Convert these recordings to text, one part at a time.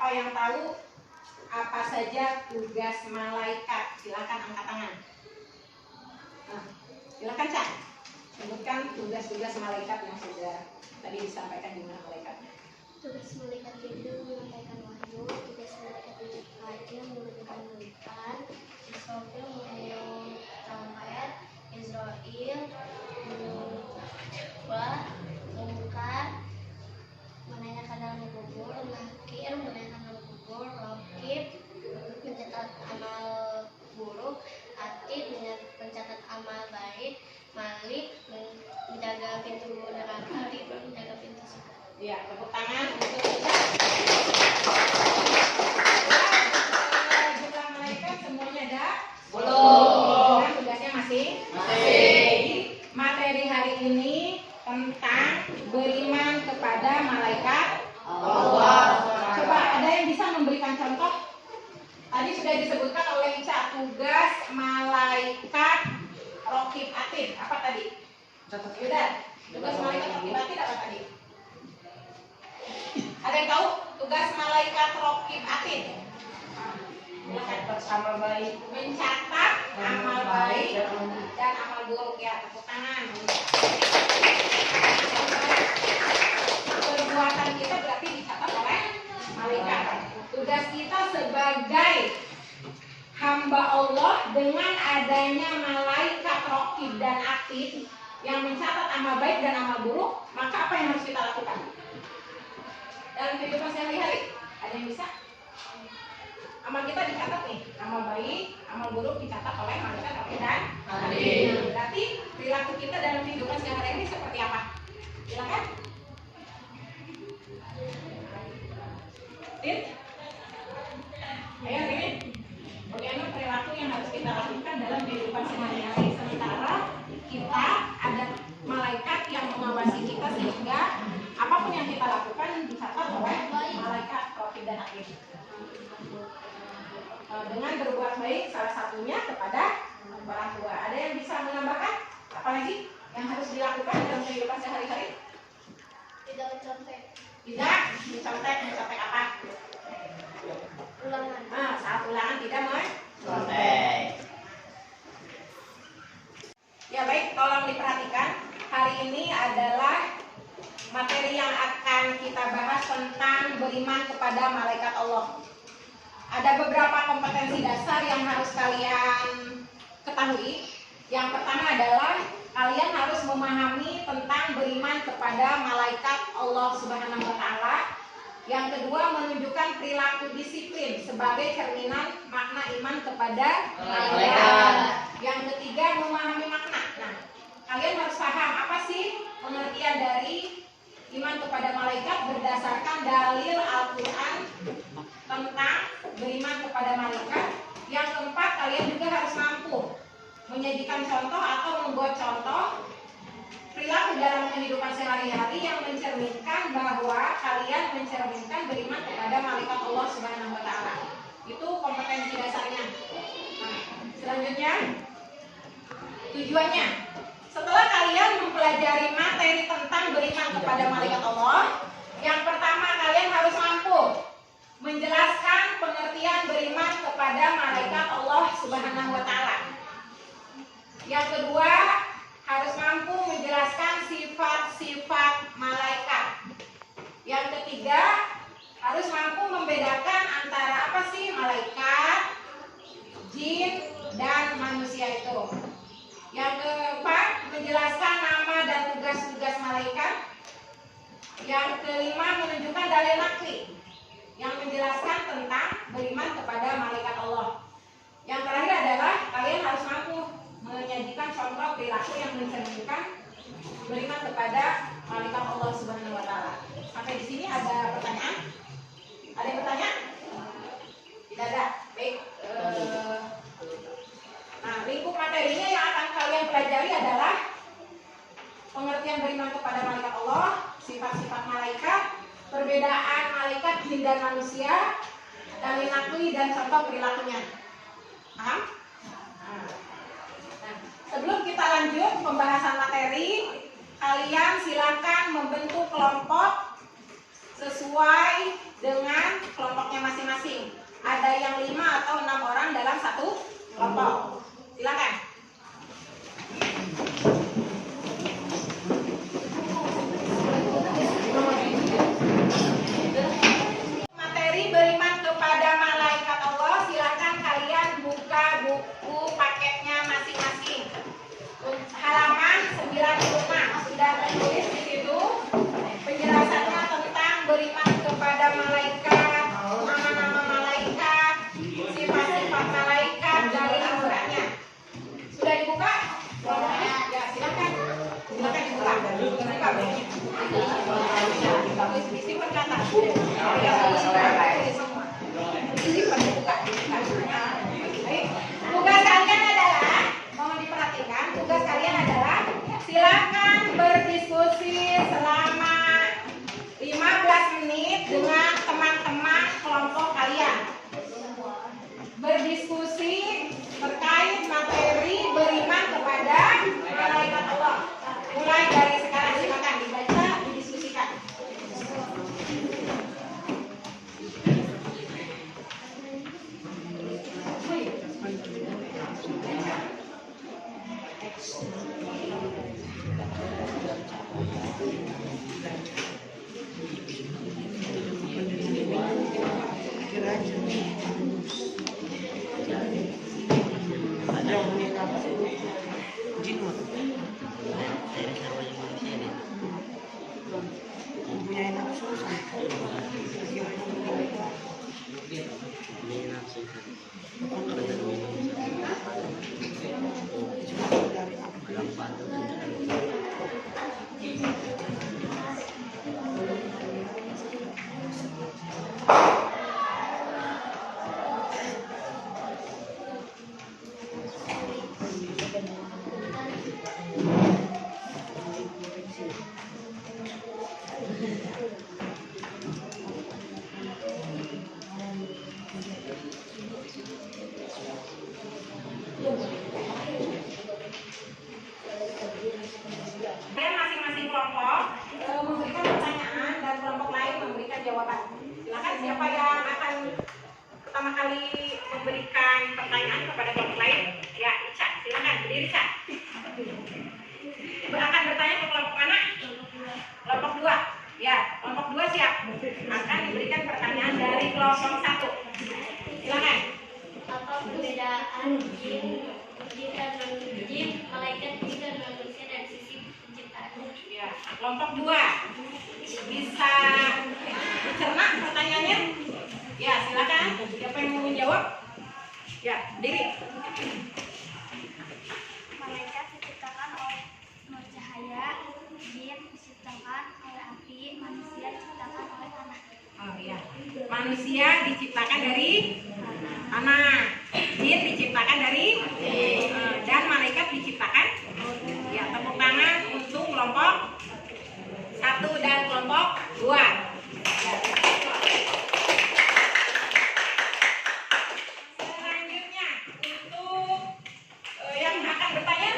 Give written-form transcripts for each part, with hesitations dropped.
Siapa yang tahu apa saja tugas malaikat? Silakan angkat tangan. Nah, silakan Cak. Sebutkan tugas-tugas malaikat yang sudah tadi disampaikan di mana malaikatnya. Tugas malaikat itu menyampaikan wahyu, tugas malaikat itu hadir menurunkan mimpan, Israfil menghitung trompet, Israil mengungkar, menanyakan dalam kubur, Nakir menanyakan dalam kubur, Rokib mencatat amal buruk, Atid mencatat amal baik, Malik menjaga pintu neraka, Ridwan menjaga pintu surga. Ya, tepuk tangan untuk Cak. Jumlah malaikat semuanya ada? Belum. Dengan tugasnya masih? Masih. Jadi, materi hari ini tentang beriman kepada malaikat Allah. Coba ada yang bisa memberikan contoh? Tadi sudah disebutkan oleh Ica, tugas malaikat Rokib Atid. Apa tadi? Yudan, tugas malaikat Rokib Atid apa tadi? Ada yang tahu tugas malaikat Rokib Atid? Mencatat amal baik, Mencatat amal baik dan amal buruk. Ya, tepuk tangan. Perbuatan kita berarti dicatat oleh malaikat. Tugas kita sebagai hamba Allah dengan adanya malaikat Rokib dan Atid yang mencatat amal baik dan amal buruk, maka apa yang harus kita lakukan? Dalam kehidupan sehari-hari, ada yang bisa? Amal kita dicatat nih, amal baik, amal buruk dicatat oleh malaikat Rokib dan Atid. Berarti perilaku kita dalam kehidupan sehari-hari seperti apa? Silakan. Tid? Ayo ini. Bagaimana perilaku yang harus kita lakukan dalam kehidupan sehari-hari sementara kita ada malaikat yang mengawasi kita sehingga apapun yang kita lakukan dicatat oleh malaikat Rokib dan Atid. Dengan berbuat baik salah satunya kepada orang tua. Ada yang bisa menambahkan? Apalagi yang harus dilakukan dalam kehidupan sehari-hari? Tidak mencontek Tidak mencontek. Mencontek apa? ulangan. Saat ulangan tidak contek. Ya baik, tolong diperhatikan. Hari ini adalah materi yang akan kita bahas tentang beriman kepada malaikat Allah. Ada beberapa kompetensi dasar yang harus kalian ketahui. Yang pertama adalah kalian harus memahami tentang beriman kepada malaikat Allah Subhanahu wa Ta'ala. Yang kedua, menunjukkan perilaku disiplin sebagai cerminan makna iman kepada malaikat. Yang ketiga, memahami makna. Nah, kalian harus paham apa sih pengertian dari iman kepada malaikat berdasarkan dalil Al-Quran tentang beriman kepada malaikat. Yang keempat, kalian juga harus mampu menyajikan contoh atau membuat contoh perilaku dalam kehidupan sehari-hari yang mencerminkan bahwa kalian mencerminkan beriman kepada malaikat Allah Subhanahu wa Ta'ala. Itu kompetensi dasarnya. Nah, selanjutnya tujuannya, setelah kalian mempelajari materi tentang beriman kepada malaikat Allah, yang pertama kalian harus mampu menjelaskan pengertian beriman kepada malaikat Allah Subhanahu wa Ta'ala. Yang kedua, harus mampu menjelaskan sifat-sifat malaikat. Yang ketiga, harus mampu membedakan antara apa sih malaikat, jin, dan manusia itu. Yang keempat, menjelaskan nama dan tugas-tugas malaikat. Yang kelima, menunjukkan dalil nakli yang menjelaskan tentang beriman kepada malaikat Allah. Yang terakhir adalah kalian harus mampu menyajikan contoh perilaku yang mencerminkan beriman kepada malaikat Allah Subhanahu wa Ta'ala. Sampai di sini ada pertanyaan? Ada yang bertanya? Tidak ada. Baik. Nah, lingkup materinya yang akan kalian pelajari adalah pengertian beriman kepada malaikat Allah, sifat-sifat malaikat, perbedaan malaikat jin dan manusia, dalil nakli dan contoh perilakunya. Paham? Nah, sebelum kita lanjut pembahasan materi, kalian silakan membentuk kelompok sesuai dengan kelompoknya masing-masing. Ada yang 5 atau 6 orang dalam satu kelompok. Silakan. Materi beriman kepada malaikat Allah. Silakan kalian buka buku paketnya masing-masing. Halaman 95 sudah tertulis di situ penjelasannya tentang beriman kepada malaikat, nama-nama malaikat, sifat-sifat malaikat dari Al-Qur'annya. Sudah dibuka? Ya, silakan. Silakan dibuka. Disimpan ke atas. Disimpan, dibuka. Tugas kalian adalah, mohon diperhatikan, tugas kalian adalah silakan berdiskusi selama 15 menit dengan teman-teman kelompok kalian. Berdiskusi terkait materi beriman kepada malaikat Allah. Mulai dari sekarang, silakan dibaca, didiskusikan. Kalian masing-masing kelompok memberikan pertanyaan dan kelompok lain memberikan jawaban. Silakan siapa yang akan pertama kali memberikan pertanyaan kepada kelompok lain? Ya, Ica, silakan berdiri, Ica. Akan bertanya ke kelompok mana? Kelompok 2. Ya, kelompok 2 siap. Akan diberikan pertanyaan dari kelompok 1. Silakan. Apa perbedaan jin dan non-jin, malaikat jin dan manusia dari sisi penciptaan? Ya, kelompok 2 bisa dicerna pertanyaannya? Ya, silakan. Siapa yang mau menjawab? Ya, berdiri. Malaikat diciptakan oleh cahaya, jin diciptakan oleh api, manusia diciptakan oleh tanah. Oh iya. Manusia diciptakan dari tanah. Jin diciptakan dari dan malaikat diciptakan. Ya, tepuk tangan untuk kelompok 1 dan kelompok 2. Ya. Selanjutnya untuk yang akan bertanya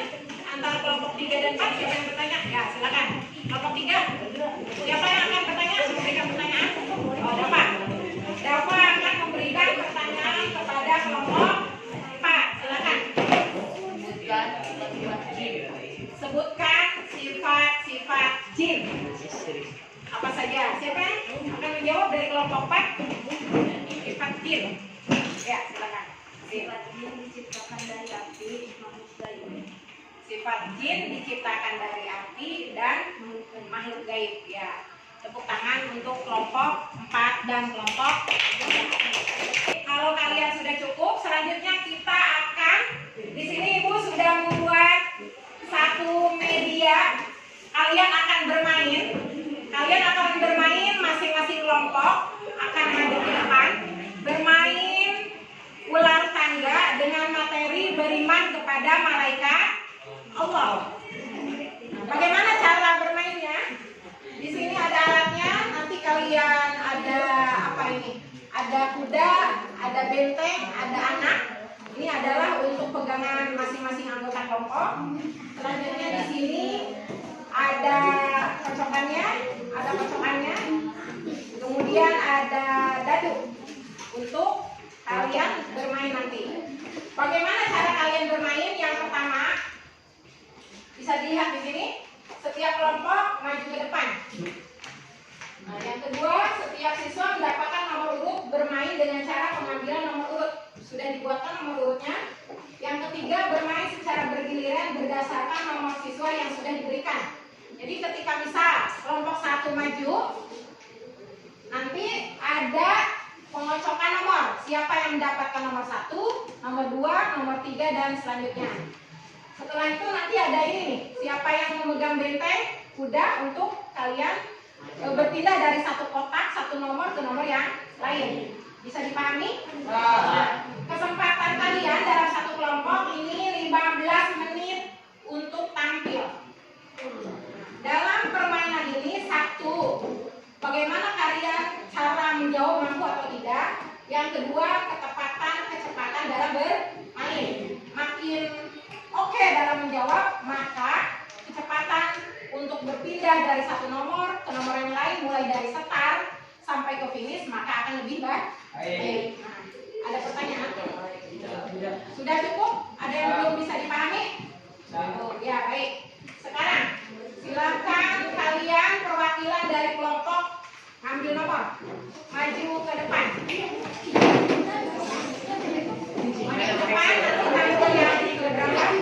antara kelompok 3 dan 4, siapa yang bertanya? Ya, silakan. Kelompok 3. Siapa yang akan bertanya? Memberikan pertanyaan? Oh, Dafa. Dafa akan memberikan pertanyaan kepada kelompok 4. Silakan. Sebutkan sifat-sifat jin. Apa saja? Siapa yang akan menjawab dari kelompok 4? Sifat jin. Ya, silakan. Sifat jin diciptakan dari api, manusia ini. Sifat jin diciptakan dari api dan makhluk gaib. Ya. Tepuk tangan untuk kelompok 4 dan kelompok 3. Kalau kalian sudah cukup, selanjutnya kita akan di sini Ibu sudah membuat satu media. Kalian akan bermain. Kalian akan bermain masing-masing kelompok akan ada di depan bermain ular tangga dengan materi beriman kepada malaikat Allah. Bagaimana cara bermainnya? Di sini ada alatnya. Nanti kalian ada apa ini? Ada kuda, ada benteng, ada anak. Ini adalah untuk pegangan masing-masing anggota kelompok. Selanjutnya di sini ada kocokannya, Kemudian ada dadu untuk kalian bermain nanti. Bagaimana cara kalian bermain? Yang pertama, bisa dilihat di sini, setiap kelompok maju ke depan. Nah, yang kedua, setiap siswa mendapatkan nomor urut bermain dengan cara pengambilan nomor urut. Sudah dibuatkan nomor urutnya. Yang ketiga, bermain secara bergiliran berdasarkan nomor siswa yang sudah diberikan. Jadi ketika misal kelompok 1 maju, nanti ada pengocokan nomor. Siapa yang mendapatkan nomor 1, nomor 2, nomor 3, dan selanjutnya. Setelah itu nanti ada ini nih, siapa yang memegang benteng kuda untuk kalian berpindah dari satu kotak, satu nomor ke nomor yang lain. Bisa dipahami? Kesempatan kalian dalam satu kelompok ini 15 menit untuk tampil. Dalam permainan ini, satu, bagaimana kalian cara menjawab mampu atau tidak. Yang kedua, kecepatan dalam bermain. Makin oke dalam menjawab, maka kecepatan untuk berpindah dari satu nomor ke nomor yang lain, mulai dari start sampai ke finish, maka akan lebih baik. Nah, ada pertanyaan? Sudah cukup? Ada yang belum bisa dipahami? Oh, ya, baik. Sekarang silakan kalian perwakilan dari kelompok ambil nomor, maju ke depan. Maju ke depan, nanti tampil yang ke belakang.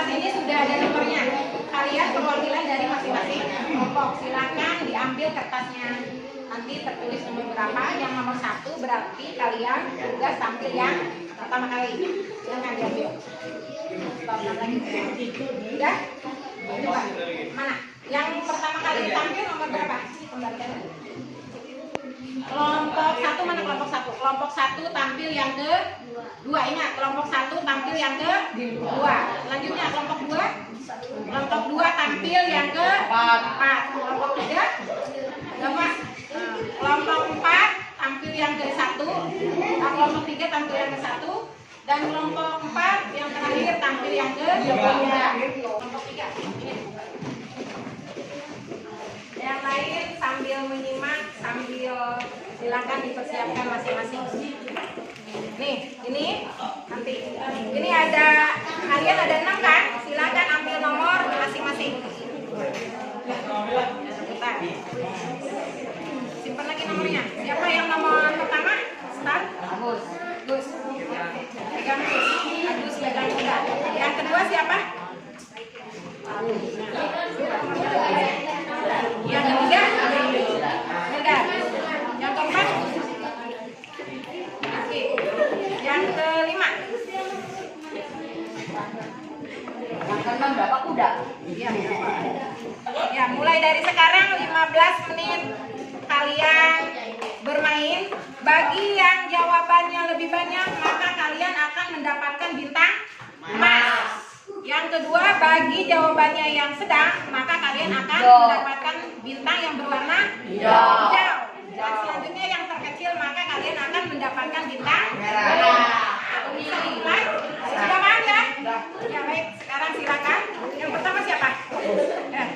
Ini sudah ada nomornya. Kalian perwakilan dari masing-masing kelompok. Silakan diambil kertasnya. Nanti tertulis nomor berapa. Yang nomor 1 berarti kalian tugas tampil yang pertama kali. Silakan diambil. Sudah? Coba. Mana? Yang pertama kali tampil nomor berapa? Kembalikan. Kelompok 1 mana kelompok 1? Kelompok 1 tampil yang ke-2. Ingat, kelompok 1 tampil yang ke-2. Selanjutnya kelompok 2. Kelompok 2 tampil yang ke-4. Kelompok 3. Kelompok 4 tampil yang ke-1. Kelompok 3 tampil yang ke-1. Dan kelompok 4 yang terakhir tampil yang ke-3. Kelompok 3. Yang lain sambil menyimak, sambil silakan dipersiapkan masing-masing. Nih, ini nanti. Ini ada, kalian ada 6 kan? Silakan ambil nomor masing-masing. Bentar. Simpan lagi nomornya. Siapa yang nomor pertama? Start. Gus. Pegang Gus. Agus pegang kuda. Yang kedua siapa? Yang ketiga? Mudah. Yang keempat? Oke. Yang kelima? Yang keenam berapa kuda? Ya. Ya, mulai dari sekarang 15 menit kalian bermain. Bagi yang jawabannya lebih banyak, maka kalian akan mendapatkan bintang emas. Yang kedua, bagi jawabannya yang sedang, maka kalian akan mendapatkan bintang yang berwarna hijau. Dan selanjutnya yang terkecil, maka kalian akan mendapatkan bintang merah. Bisa dinilai? Sudah paham ya? Ya baik, sekarang silakan. Yang pertama siapa?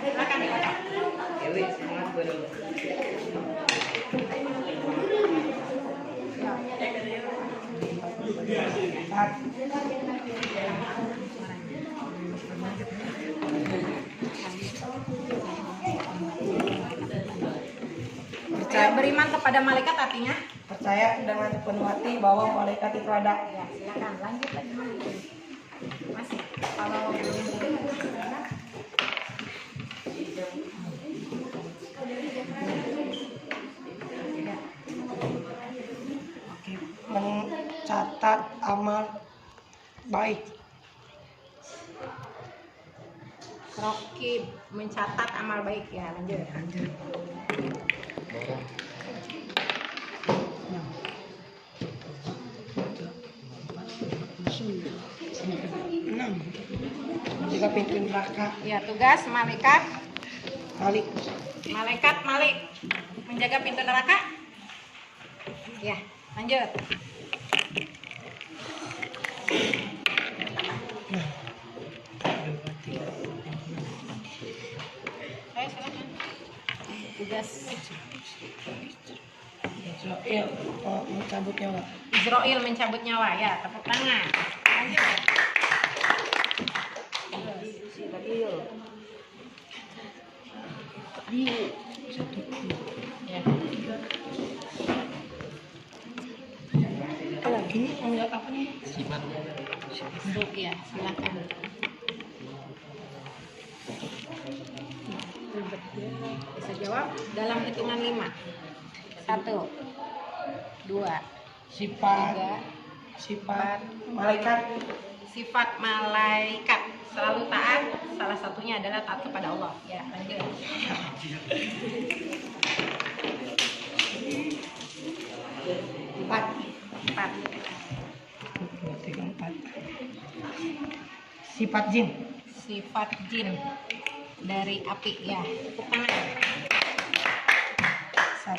Silakan dibaca. Ewi, semangat gue dulu. Beriman kepada malaikat artinya? Percaya dengan sepenuh hati bahwa malaikat itu ada. Ya, silakan lanjut lagi. Masih. Kalau belum Mencatat amal baik. Rokib mencatat amal baik ya, lanjut. menjaga pintu neraka. Ya, tugas malaikat Malik. Malik menjaga pintu neraka. Ya, lanjut. Ayo silakan. Tugas Israel mencabut nyawa. Israel mencabut nyawa. Ya, tepuk tangan. Lanjut. Ya. Ini enggak apa nih? Untuk ya, silakan. Bisa jawab dalam hitungan 5. 1 2 Sifat 3. malaikat. Sifat malaikat selalu taat, salah satunya adalah taat kepada Allah. Ya, lanjut. 4. Tiga, empat. Sifat jin. Sifat jin dari api. Ya, tepuk tangan. 1.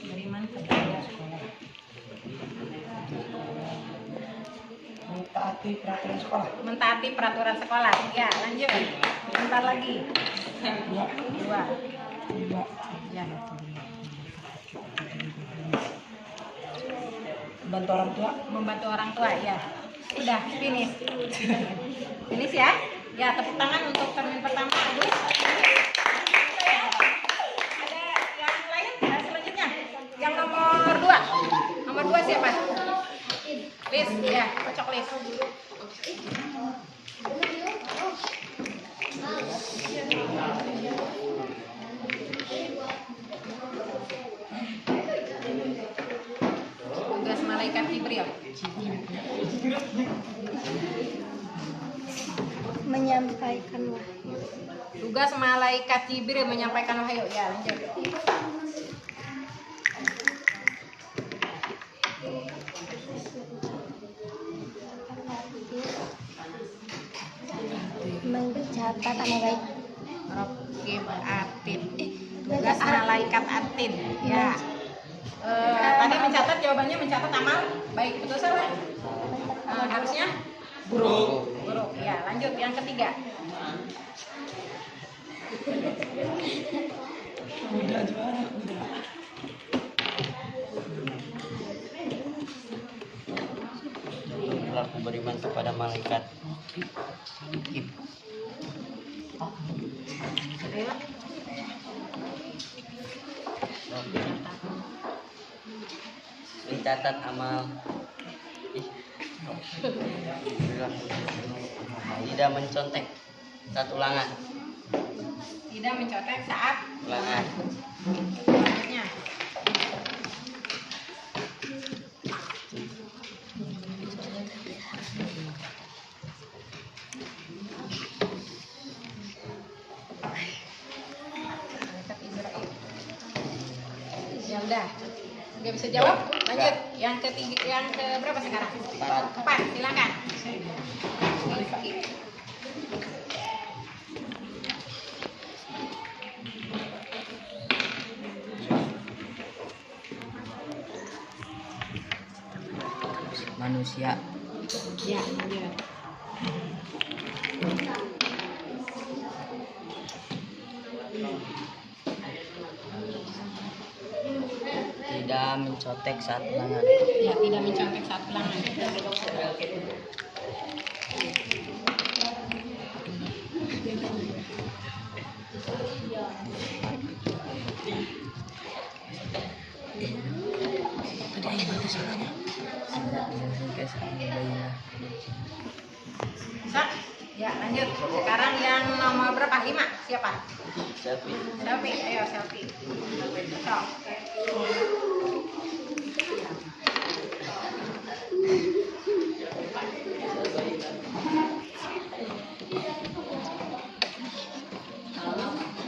Beriman kepada Mentaati peraturan sekolah. mentaati peraturan sekolah. Ya, lanjut. Bentar lagi. 2. 2. 2. Ya. Bantu orang tua. Membantu orang tua. Ya, sudah finish. Finish ya. Ya, tepuk tangan untuk termin pertama. Agus. Ada yang lain? Nah, selanjutnya yang nomor 2. Nomor 2 siapa? Lis. Ya, kocok Lis. Tugas malaikat Jibril. Menyampaikan wahyu. Tugas malaikat Jibril menyampaikan wahyu. Ya, lanjut. Mencatat amal baik. Rokib Atid. Tugas malaikat Atid. Ya. Tadi mencatat, jawabannya mencatat amal baik. Betul salah? Harusnya buruk. Ya, lanjut yang ketiga. Udah juara. Udah. Berlaku beriman kepada malaikat. Ayo. Mencatat amal. Tidak mencontek saat ulangan. Tidak mencontek saat Ulangan. selanjutnya. Ya udah, nggak bisa jawab. Lanjut. Yang ketiga, yang ke berapa sekarang? 4. Silakan. Manusia. Ya, lanjut. Tidak mencontek saat ulangan. Ya, tidak mencontek saat ulangan. Bisa? Ya, lanjut. Sekarang yang nomor berapa? 5. Siapa? Selfie. Selfie. Ayo, selfie. Cocok.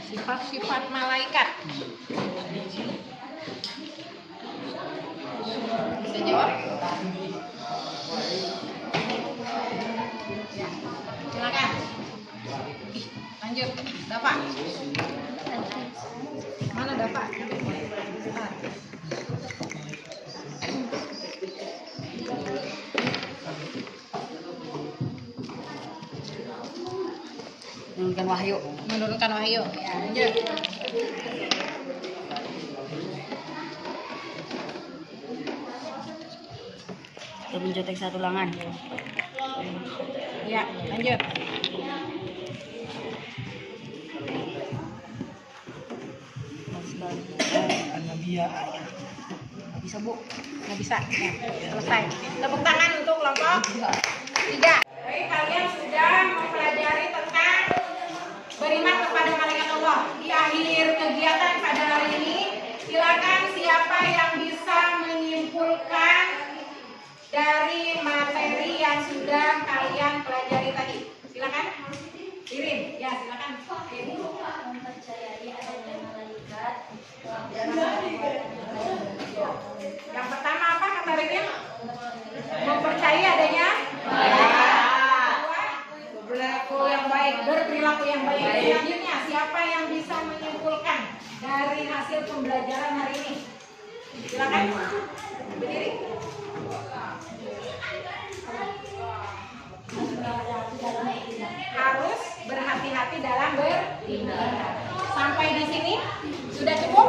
Sifat-sifat malaikat. Bisa jawab? Silakan. Lanjut, Dafa. Mana Dafa? Menurunkan wahyu. Menurunkan wahyu. Ya, lanjut. Atau mencontek satu ulangan. Ya, lanjut. Bisa bu. Nggak bisa. Ya, selesai. Tepuk tangan untuk kelompok 3. Baik, kalian sudah mempelajari tentang beriman kepada malaikat Allah. Di akhir kegiatan pada hari ini, silakan siapa yang bisa menyimpulkan dari materi yang sudah kalian pelajari tadi. Silakan. Irin, ya silakan. Mempercayai adanya malaikat. Yang pertama apa kata Ririn? Mempercayai adanya Berlaku yang baik. berperilaku yang baik. Selanjutnya, siapa yang bisa menyimpulkan dari hasil pembelajaran hari ini? Silakan berdiri. Harus berhati-hati dalam beribadah. Sampai di sini sudah cukup.